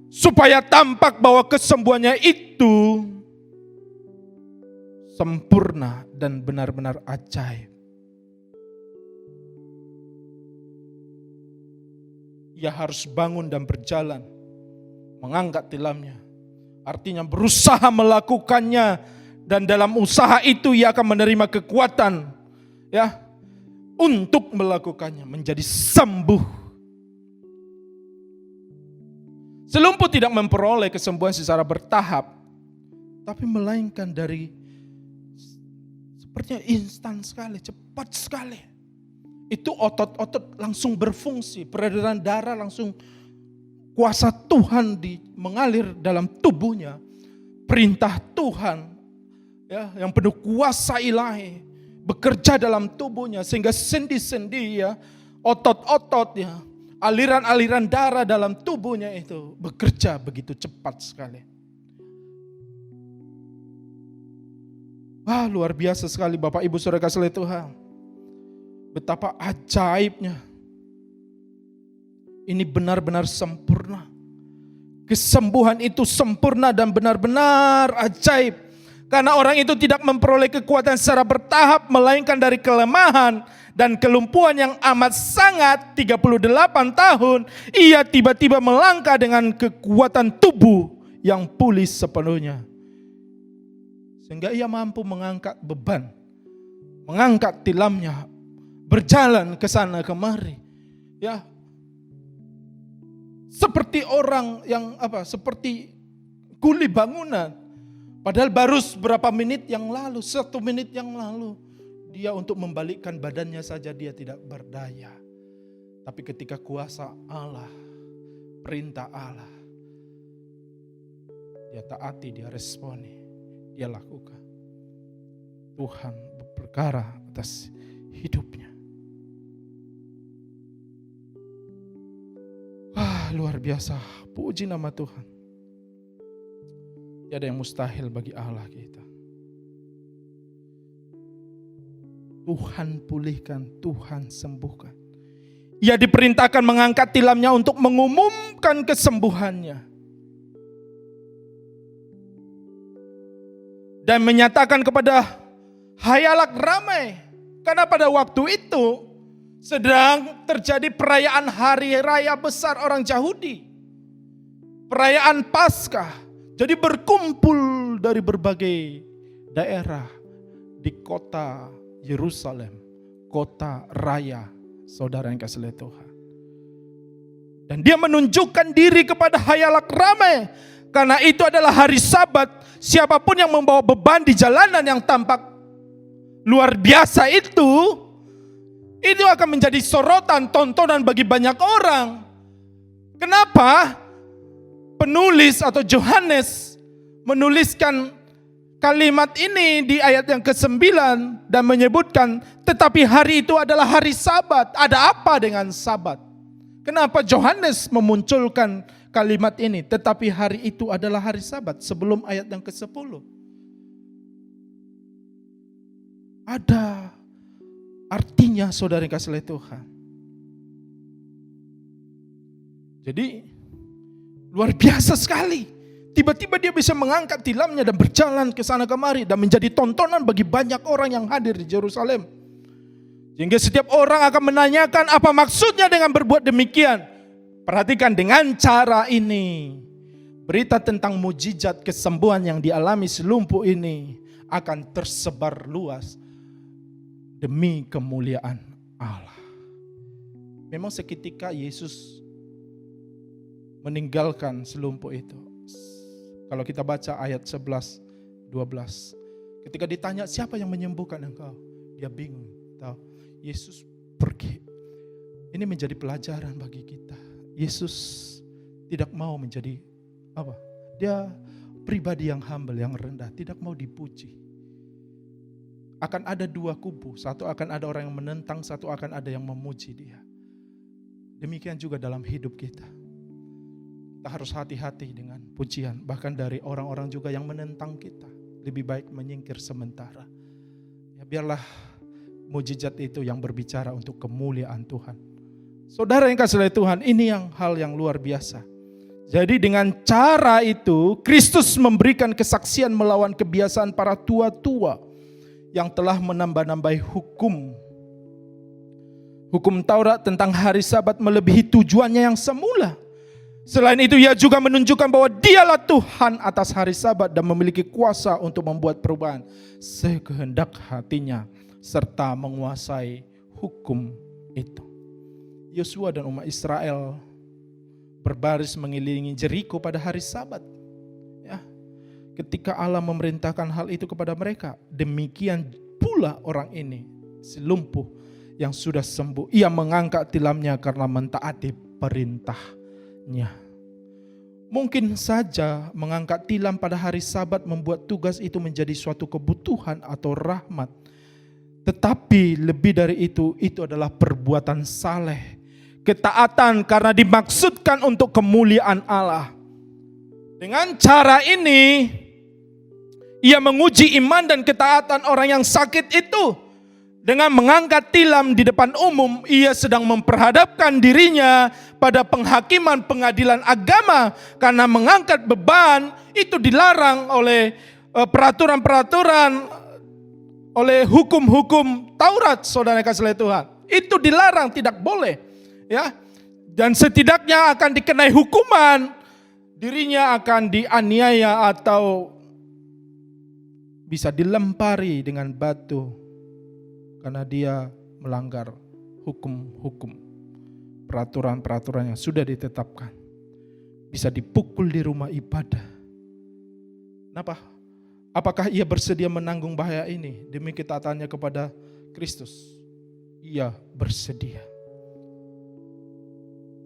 supaya tampak bahwa kesembuhannya itu sempurna dan benar-benar ajaib. Ia harus bangun dan berjalan, mengangkat tilamnya. Artinya berusaha melakukannya, dan dalam usaha itu ia akan menerima kekuatan, ya, untuk melakukannya, menjadi sembuh. Selumpuh tidak memperoleh kesembuhan secara bertahap, tapi melainkan dari sepertinya instan sekali, cepat sekali. Itu otot-otot langsung berfungsi, peredaran darah langsung, kuasa Tuhan mengalir dalam tubuhnya. Perintah Tuhan, ya, yang penuh kuasa ilahi bekerja dalam tubuhnya sehingga sendi-sendi, ya, otot-otot, ya, aliran-aliran darah dalam tubuhnya itu bekerja begitu cepat sekali. Wah, luar biasa sekali Bapak Ibu Saudara kasih Tuhan. Betapa ajaibnya. Ini benar-benar sempurna. Kesembuhan itu sempurna dan benar-benar ajaib. Karena orang itu tidak memperoleh kekuatan secara bertahap, melainkan dari kelemahan dan kelumpuhan yang amat sangat. 38 tahun ia tiba-tiba melangkah dengan kekuatan tubuh yang pulih sepenuhnya, sehingga ia mampu mengangkat beban, mengangkat tilamnya, berjalan ke sana kemari, ya, seperti orang yang seperti kuli bangunan. Padahal baru beberapa menit yang lalu, 1 menit yang lalu, dia untuk membalikkan badannya saja dia tidak berdaya. Tapi ketika kuasa Allah, perintah Allah, dia taati, dia responi, dia lakukan. Tuhan berperkara atas hidupnya. Wah, luar biasa. Puji nama Tuhan. Tidak ada yang mustahil bagi Allah kita. Tuhan pulihkan, Tuhan sembuhkan. ia diperintahkan mengangkat tilamnya untuk mengumumkan kesembuhannya. Dan menyatakan kepada khayalak ramai. Karena pada waktu itu sedang terjadi perayaan hari raya besar orang Yahudi. Perayaan Paskah. Jadi berkumpul dari berbagai daerah di kota Yerusalem, kota raya, saudara yang kasih oleh Tuhan. Dan dia menunjukkan diri kepada khayalak ramai. Karena itu adalah hari Sabat. Siapapun yang membawa beban di jalanan yang tampak luar biasa itu akan menjadi sorotan, tontonan bagi banyak orang. Kenapa? Penulis atau Yohanes menuliskan kalimat ini di ayat yang ke-9 dan menyebutkan, tetapi hari itu adalah hari Sabat. Ada apa dengan Sabat? Kenapa Yohanes memunculkan kalimat ini? Tetapi hari itu adalah hari Sabat sebelum ayat yang ke-10. Ada artinya, saudara yang kasih oleh Tuhan. Jadi luar biasa sekali. Tiba-tiba dia bisa mengangkat tilamnya dan berjalan ke sana kemari dan menjadi tontonan bagi banyak orang yang hadir di Yerusalem. Sehingga setiap orang akan menanyakan apa maksudnya dengan berbuat demikian. Perhatikan, dengan cara ini berita tentang mujizat kesembuhan yang dialami si lumpuh ini akan tersebar luas demi kemuliaan Allah. Memang seketika Yesus meninggalkan si lumpuh itu. Kalau kita baca ayat 11, 12. Ketika ditanya siapa yang menyembuhkan engkau, dia bingung. Tahu, Yesus pergi. Ini menjadi pelajaran bagi kita. Yesus tidak mau menjadi apa? Dia pribadi yang humble, yang rendah, tidak mau dipuji. Akan ada dua kubu, satu akan ada orang yang menentang, satu akan ada yang memuji dia. Demikian juga dalam hidup kita. Kita harus hati-hati dengan pujian, bahkan dari orang-orang juga yang menentang kita. Lebih baik menyingkir sementara. Ya, biarlah mujizat itu yang berbicara untuk kemuliaan Tuhan. Saudara yang kasih oleh Tuhan, ini hal yang luar biasa. Jadi dengan cara itu, Kristus memberikan kesaksian melawan kebiasaan para tua-tua yang telah menambah-nambahi hukum Taurat tentang hari Sabat melebihi tujuannya yang semula. Selain itu, ia juga menunjukkan bahwa dialah Tuhan atas hari Sabat dan memiliki kuasa untuk membuat perubahan sekehendak hatinya serta menguasai hukum itu. Yosua dan umat Israel berbaris mengelilingi Jeriko pada hari Sabat. Ya, ketika Allah memerintahkan hal itu kepada mereka, demikian pula orang ini, si lumpuh yang sudah sembuh, ia mengangkat tilamnya karena mentaati perintahnya. Mungkin saja mengangkat tilam pada hari Sabat membuat tugas itu menjadi suatu kebutuhan atau rahmat. Tetapi lebih dari itu adalah perbuatan saleh, ketaatan karena dimaksudkan untuk kemuliaan Allah. Dengan cara ini, ia menguji iman dan ketaatan orang yang sakit itu. Dengan mengangkat tilam di depan umum, ia sedang memperhadapkan dirinya pada penghakiman pengadilan agama. Karena mengangkat beban itu dilarang oleh peraturan-peraturan, oleh hukum-hukum Taurat, saudara kasih oleh Tuhan. Itu dilarang, tidak boleh. Ya, dan setidaknya akan dikenai hukuman. Dirinya akan dianiaya atau bisa dilempari dengan batu. Karena dia melanggar hukum-hukum, peraturan-peraturan yang sudah ditetapkan. Bisa dipukul di rumah ibadah. Kenapa? Apakah ia bersedia menanggung bahaya ini demi ketaatannya kepada Kristus? Ia bersedia.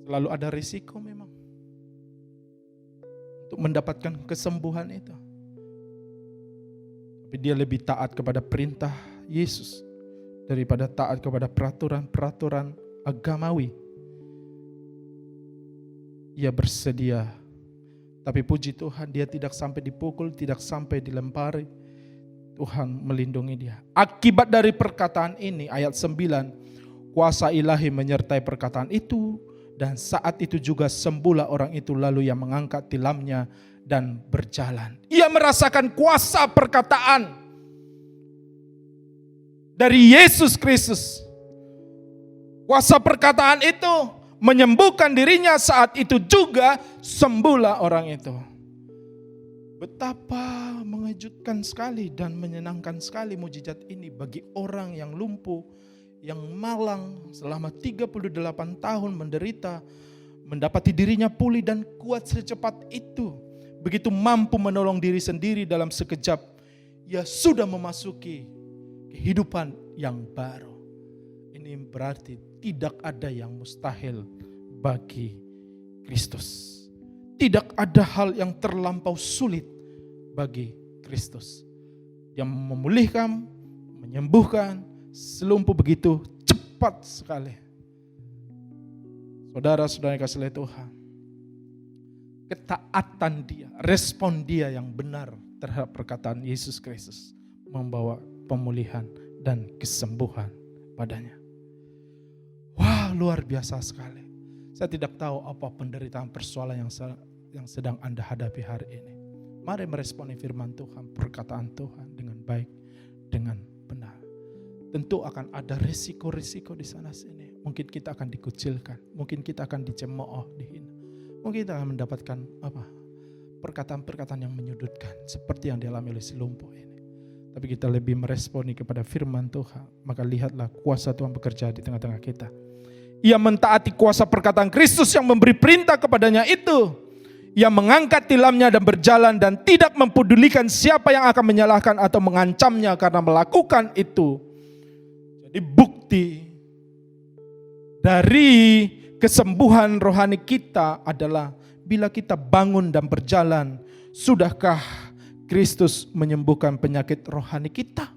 Selalu ada risiko memang untuk mendapatkan kesembuhan itu. Tapi dia lebih taat kepada perintah Yesus daripada taat kepada peraturan-peraturan agamawi. Ia bersedia. Tapi puji Tuhan, dia tidak sampai dipukul, tidak sampai dilempari. Tuhan melindungi dia. Akibat dari perkataan ini, ayat 9, Kuasa ilahi menyertai perkataan itu, dan saat itu juga sembuhlah orang itu, lalu ia mengangkat tilamnya dan berjalan. Ia merasakan kuasa perkataan dari Yesus Kristus. Kuasa perkataan itu menyembuhkan dirinya, saat itu juga sembuhlah orang itu. Betapa mengejutkan sekali dan menyenangkan sekali mujizat ini bagi orang yang lumpuh, yang malang selama 38 tahun menderita, mendapati dirinya pulih dan kuat secepat itu. Begitu mampu menolong diri sendiri dalam sekejap, ia sudah memasuki kehidupan yang baru. Ini berarti tidak ada yang mustahil bagi Kristus. Tidak ada hal yang terlampau sulit bagi Kristus. Dia memulihkan, menyembuhkan, selumpuh begitu cepat sekali. Saudara-saudara yang kasih oleh Tuhan, ketaatan dia, respon dia yang benar terhadap perkataan Yesus Kristus membawa pemulihan dan kesembuhan padanya. Wah, luar biasa sekali. Saya tidak tahu apa penderitaan persoalan yang sedang Anda hadapi hari ini. Mari meresponi firman Tuhan, perkataan Tuhan dengan baik, dengan benar. Tentu akan ada risiko-risiko di sana sini. Mungkin kita akan dikucilkan, mungkin kita akan dicemooh, dihina. Mungkin kita akan mendapatkan perkataan-perkataan yang menyudutkan seperti yang dialami oleh si lumpuh ini. Tapi kita lebih meresponi kepada firman Tuhan, maka lihatlah kuasa Tuhan bekerja di tengah-tengah kita. Ia mentaati kuasa perkataan Kristus yang memberi perintah kepadanya itu. Ia mengangkat tilamnya dan berjalan dan tidak mempedulikan siapa yang akan menyalahkan atau mengancamnya karena melakukan itu. Jadi bukti dari kesembuhan rohani kita adalah bila kita bangun dan berjalan, sudahkah Kristus menyembuhkan penyakit rohani kita?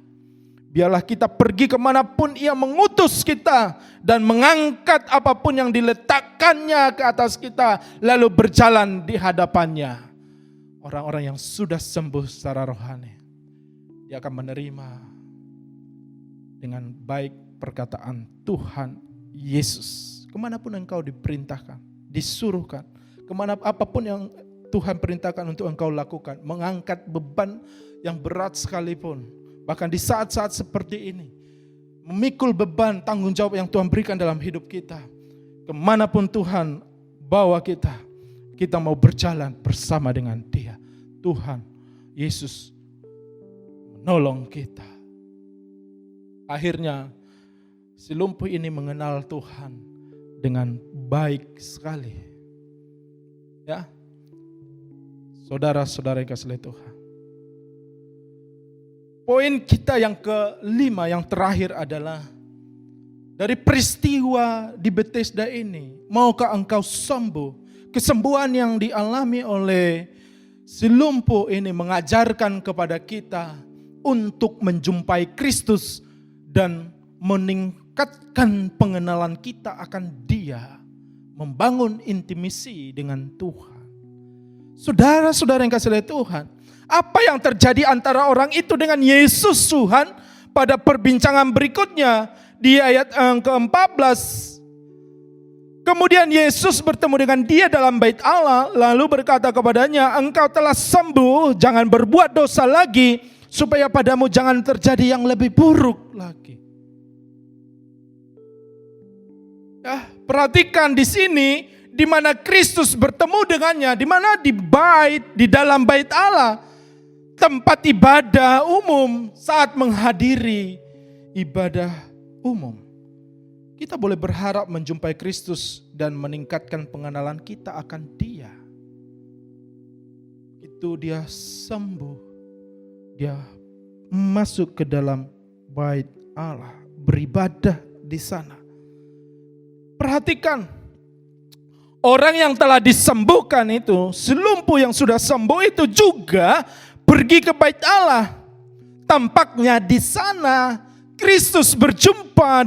Biarlah kita pergi kemanapun ia mengutus kita dan mengangkat apapun yang diletakkannya ke atas kita, lalu berjalan di hadapannya. Orang-orang yang sudah sembuh secara rohani, dia akan menerima dengan baik perkataan Tuhan Yesus. Kemanapun engkau diperintahkan, disuruhkan, apapun yang Tuhan perintahkan untuk engkau lakukan, mengangkat beban yang berat sekalipun. Bahkan di saat-saat seperti ini, memikul beban tanggung jawab yang Tuhan berikan dalam hidup kita. Kemanapun Tuhan bawa kita, kita mau berjalan bersama dengan Dia. Tuhan Yesus menolong kita. Akhirnya si lumpuh ini mengenal Tuhan dengan baik sekali. Ya, saudara-saudara yang kasih Tuhan. Poin kita yang kelima, yang terakhir adalah dari peristiwa di Bethesda ini, maukah engkau sembuh? Kesembuhan yang dialami oleh si lumpuh ini mengajarkan kepada kita untuk menjumpai Kristus dan meningkatkan pengenalan kita akan Dia, membangun intimasi dengan Tuhan. Saudara-saudara yang kasih oleh Tuhan, apa yang terjadi antara orang itu dengan Yesus Tuhan pada perbincangan berikutnya di ayat ke-14. Kemudian Yesus bertemu dengan dia dalam bait Allah, lalu berkata kepadanya, engkau telah sembuh, jangan berbuat dosa lagi, supaya padamu jangan terjadi yang lebih buruk lagi. Ya, perhatikan di sini, di mana Kristus bertemu dengannya, di mana di dalam bait Allah, tempat ibadah umum, saat menghadiri ibadah umum. Kita boleh berharap menjumpai Kristus dan meningkatkan pengenalan kita akan Dia. Itu dia sembuh, dia masuk ke dalam bait Allah, beribadah di sana. Perhatikan, orang yang telah disembuhkan itu, si lumpuh yang sudah sembuh itu juga pergi ke bait Allah. Tampaknya di sana Kristus berjumpa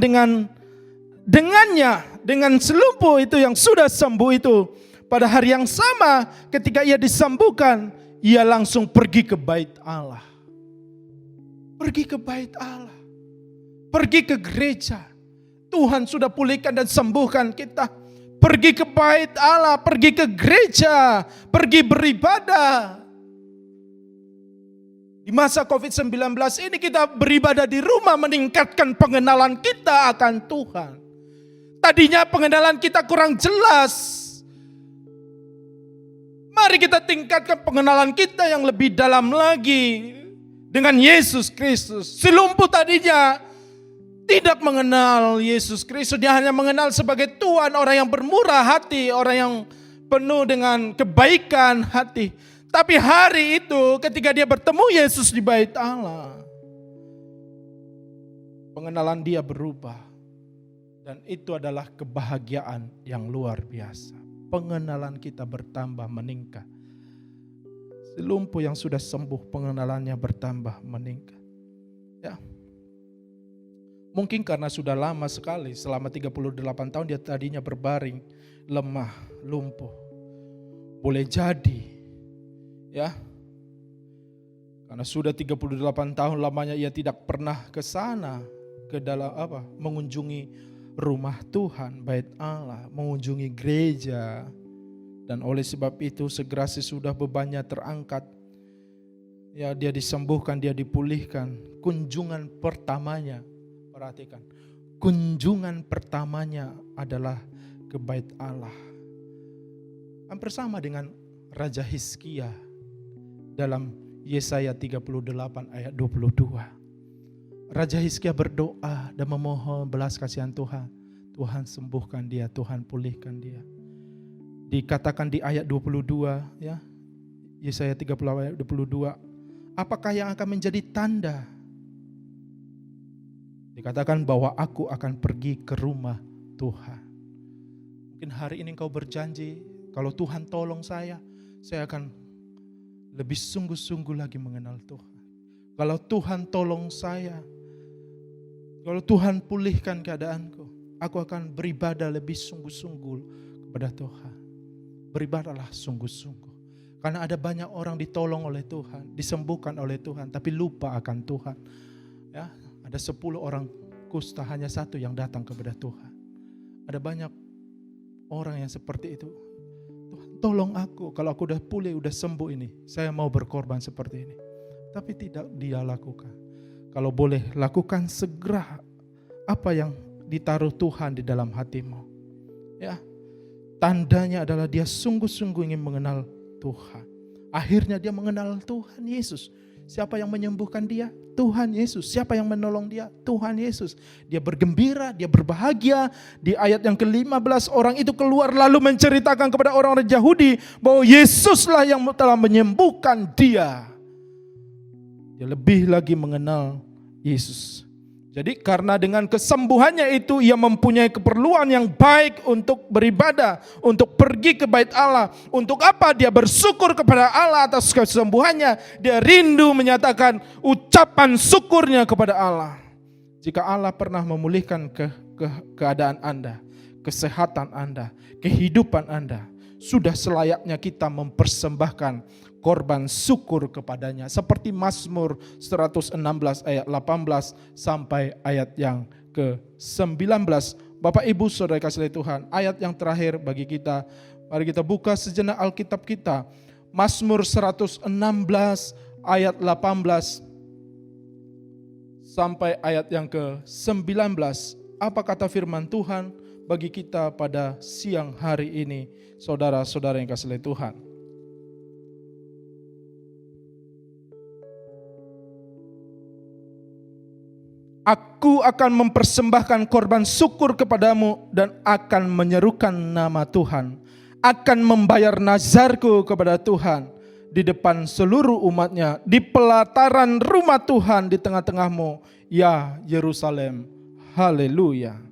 dengannya, dengan si lumpuh itu yang sudah sembuh itu. Pada hari yang sama ketika ia disembuhkan, ia langsung pergi ke bait Allah. Pergi ke bait Allah. Pergi ke gereja. Tuhan sudah pulihkan dan sembuhkan kita. Pergi ke bait Allah, pergi ke gereja, pergi beribadah. Di masa COVID-19 ini kita beribadah di rumah meningkatkan pengenalan kita akan Tuhan. Tadinya pengenalan kita kurang jelas. Mari kita tingkatkan pengenalan kita yang lebih dalam lagi dengan Yesus Kristus. Si lumpuh tadinya tidak mengenal Yesus Kristus, dia hanya mengenal sebagai Tuhan, orang yang bermurah hati, orang yang penuh dengan kebaikan hati. Tapi hari itu ketika dia bertemu Yesus di bait Allah, pengenalan dia berubah. Dan itu adalah kebahagiaan yang luar biasa. Pengenalan kita bertambah meningkat. Si lumpuh yang sudah sembuh, pengenalannya bertambah meningkat. Ya. Mungkin karena sudah lama sekali, selama 38 tahun dia tadinya berbaring, lemah, lumpuh. Boleh jadi, ya, karena sudah 38 tahun lamanya ia tidak pernah ke sana, ke dalam mengunjungi rumah Tuhan, bait Allah, mengunjungi gereja. Dan oleh sebab itu segera sesudah bebannya terangkat, ya, dia disembuhkan, dia dipulihkan. Kunjungan pertamanya, perhatikan, kunjungan pertamanya adalah ke bait Allah. Hampir sama dengan Raja Hizkia dalam Yesaya 38 ayat 22. Raja Hizkia berdoa dan memohon belas kasihan Tuhan. Tuhan sembuhkan dia, Tuhan pulihkan dia. Dikatakan di ayat 22, ya, Yesaya 38 ayat 22, apakah yang akan menjadi tanda? Dikatakan bahwa aku akan pergi ke rumah Tuhan. Mungkin hari ini engkau berjanji, kalau Tuhan tolong saya akan lebih sungguh-sungguh lagi mengenal Tuhan. Kalau Tuhan tolong saya, kalau Tuhan pulihkan keadaanku, aku akan beribadah lebih sungguh-sungguh kepada Tuhan. Beribadahlah sungguh-sungguh. Karena ada banyak orang ditolong oleh Tuhan, disembuhkan oleh Tuhan, tapi lupa akan Tuhan. Ya, ada 10 orang kusta, hanya 1 yang datang kepada Tuhan. Ada banyak orang yang seperti itu. Tuhan tolong aku, kalau aku udah pulih, udah sembuh ini, saya mau berkorban seperti ini. Tapi tidak dia lakukan. Kalau boleh lakukan segera apa yang ditaruh Tuhan di dalam hatimu. Ya, tandanya adalah dia sungguh-sungguh ingin mengenal Tuhan. Akhirnya dia mengenal Tuhan Yesus. Siapa yang menyembuhkan dia? Tuhan Yesus. Siapa yang menolong dia? Tuhan Yesus. Dia bergembira, dia berbahagia. Di ayat yang ke-15 orang itu keluar lalu menceritakan kepada orang-orang Yahudi bahwa Yesuslah yang telah menyembuhkan dia. Dia lebih lagi mengenal Yesus. Jadi karena dengan kesembuhannya itu ia mempunyai keperluan yang baik untuk beribadah, untuk pergi ke bait Allah. Untuk apa? Dia bersyukur kepada Allah atas kesembuhannya. Dia rindu menyatakan ucapan syukurnya kepada Allah. Jika Allah pernah memulihkan keadaan Anda, kesehatan Anda, kehidupan Anda, sudah selayaknya kita mempersembahkan korban syukur kepadanya. Seperti Mazmur 116 ayat 18 sampai ayat yang ke-19. Bapak Ibu Saudara kasih Tuhan, ayat yang terakhir bagi kita. Mari kita buka sejenak Alkitab kita. Mazmur 116 ayat 18 sampai ayat yang ke-19. Apa kata firman Tuhan bagi kita pada siang hari ini, saudara-saudara yang kasih Tuhan? Aku akan mempersembahkan korban syukur kepadamu dan akan menyerukan nama Tuhan. Akan membayar nazarku kepada Tuhan di depan seluruh umatnya, di pelataran rumah Tuhan di tengah-tengahmu, ya Yerusalem. Haleluya.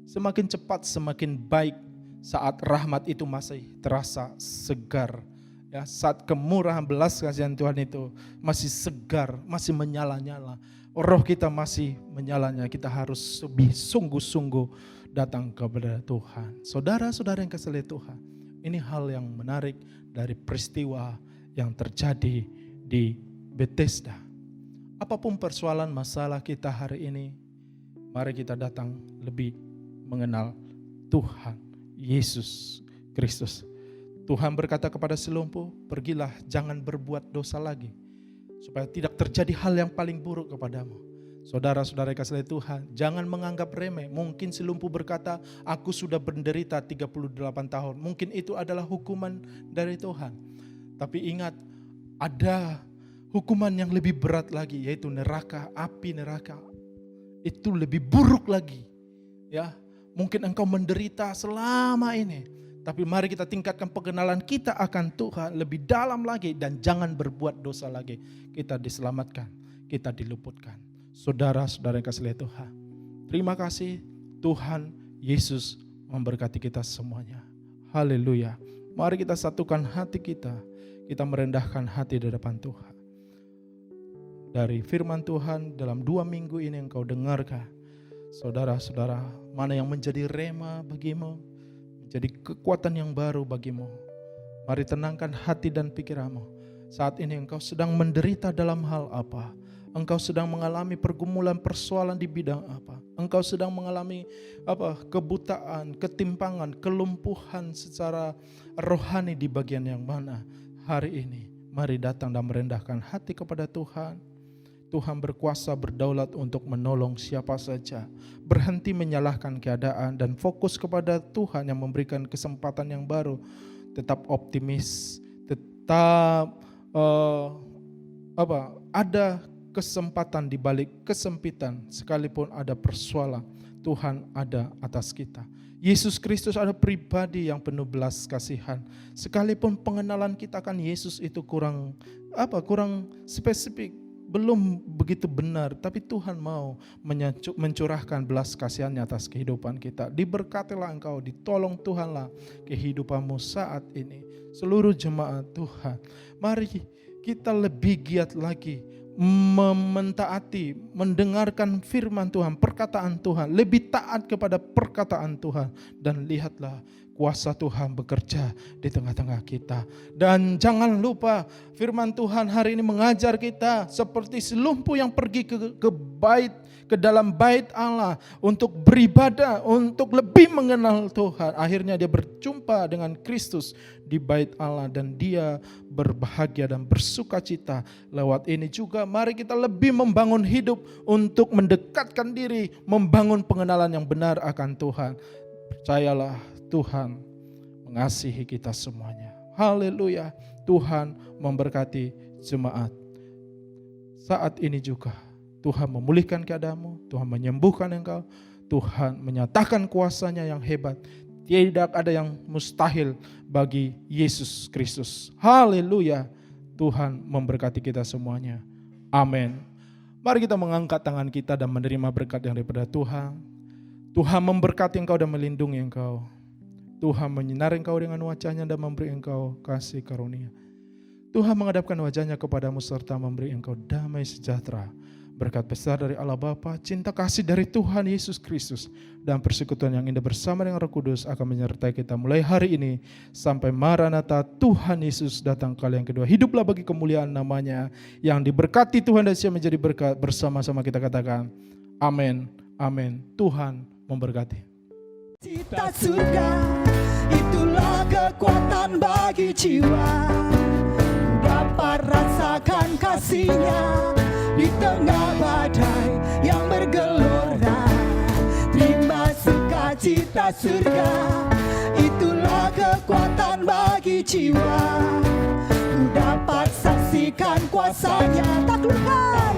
Semakin cepat semakin baik saat rahmat itu masih terasa segar. Ya, saat kemurahan belas kasihan Tuhan itu masih segar, masih menyala-nyala. Roh kita masih menyalanya, kita harus lebih sungguh-sungguh datang kepada Tuhan. Saudara-saudara yang kasih Tuhan, ini hal yang menarik dari peristiwa yang terjadi di Bethesda. Apapun persoalan masalah kita hari ini, Mari kita datang lebih mengenal Tuhan Yesus Kristus. Tuhan berkata kepada si lumpuh, pergilah, jangan berbuat dosa lagi, supaya tidak terjadi hal yang paling buruk kepadamu. Saudara-saudara yang kasih Tuhan, jangan menganggap remeh. Mungkin si lumpuh berkata, aku sudah menderita 38 tahun. Mungkin itu adalah hukuman dari Tuhan. Tapi ingat, ada hukuman yang lebih berat lagi, yaitu neraka, api neraka. Itu lebih buruk lagi. Ya, mungkin engkau menderita selama ini, tapi mari kita tingkatkan pengenalan kita akan Tuhan lebih dalam lagi, dan jangan berbuat dosa lagi. Kita diselamatkan, kita diluputkan. Saudara-saudara yang kasih Tuhan, terima kasih Tuhan Yesus memberkati kita semuanya. Haleluya. Mari kita satukan hati kita merendahkan hati di depan Tuhan. Dari firman Tuhan dalam 2 minggu ini engkau dengarkan, saudara-saudara, mana yang menjadi rema bagimu, menjadi kekuatan yang baru bagimu. Mari tenangkan hati dan pikiranmu. Saat ini engkau sedang menderita dalam hal apa? Engkau sedang mengalami pergumulan persoalan di bidang apa? Engkau sedang mengalami kebutaan, ketimpangan, kelumpuhan secara rohani di bagian yang mana? Hari ini mari datang dan merendahkan hati kepada Tuhan. Tuhan berkuasa berdaulat untuk menolong siapa saja. Berhenti menyalahkan keadaan dan fokus kepada Tuhan yang memberikan kesempatan yang baru. Tetap optimis, tetap ada kesempatan di balik kesempitan. Sekalipun ada persoalan, Tuhan ada atas kita. Yesus Kristus ada pribadi yang penuh belas kasihan. Sekalipun pengenalan kita akan Yesus itu kurang spesifik, belum begitu benar, tapi Tuhan mau mencurahkan belas kasihannya atas kehidupan kita. Diberkatilah engkau, ditolong Tuhanlah kehidupanmu saat ini. Seluruh jemaat Tuhan, mari kita lebih giat lagi mentaati, mendengarkan firman Tuhan, perkataan Tuhan, lebih taat kepada perkataan Tuhan, dan lihatlah kuasa Tuhan bekerja di tengah-tengah kita. Dan jangan lupa firman Tuhan hari ini mengajar kita seperti si lumpuh yang pergi ke dalam bait Allah untuk beribadah, untuk lebih mengenal Tuhan. Akhirnya dia berjumpa dengan Kristus di bait Allah dan dia berbahagia dan bersukacita. Lewat ini juga mari kita lebih membangun hidup untuk mendekatkan diri, membangun pengenalan yang benar akan Tuhan. Percayalah, Tuhan mengasihi kita semuanya. Haleluya. Tuhan memberkati jemaat. Saat ini juga Tuhan memulihkan keadaanmu, Tuhan menyembuhkan engkau, Tuhan menyatakan kuasanya yang hebat. Tidak ada yang mustahil bagi Yesus Kristus. Haleluya. Tuhan memberkati kita semuanya. Amin. Mari kita mengangkat tangan kita dan menerima berkat yang daripada Tuhan. Tuhan memberkati engkau dan melindungi engkau. Tuhan menyinari engkau dengan wajahnya dan memberi engkau kasih karunia. Tuhan menghadapkan wajahnya kepadamu serta memberi engkau damai sejahtera. Berkat besar dari Allah Bapa, cinta kasih dari Tuhan Yesus Kristus, dan persekutuan yang indah bersama dengan Roh Kudus akan menyertai kita mulai hari ini sampai Maranatha Tuhan Yesus datang kali yang kedua. Hiduplah bagi kemuliaan namanya, yang diberkati Tuhan dan siap menjadi berkat. Bersama-sama kita katakan amin, amin. Tuhan memberkati. Cita surga, itulah kekuatan bagi jiwa. Dapat rasakan kasih-Nya di tengah badai yang bergelora. Terima sukacita surga, itulah kekuatan bagi jiwa. Ku dapat saksikan kuasa-Nya, taklukkan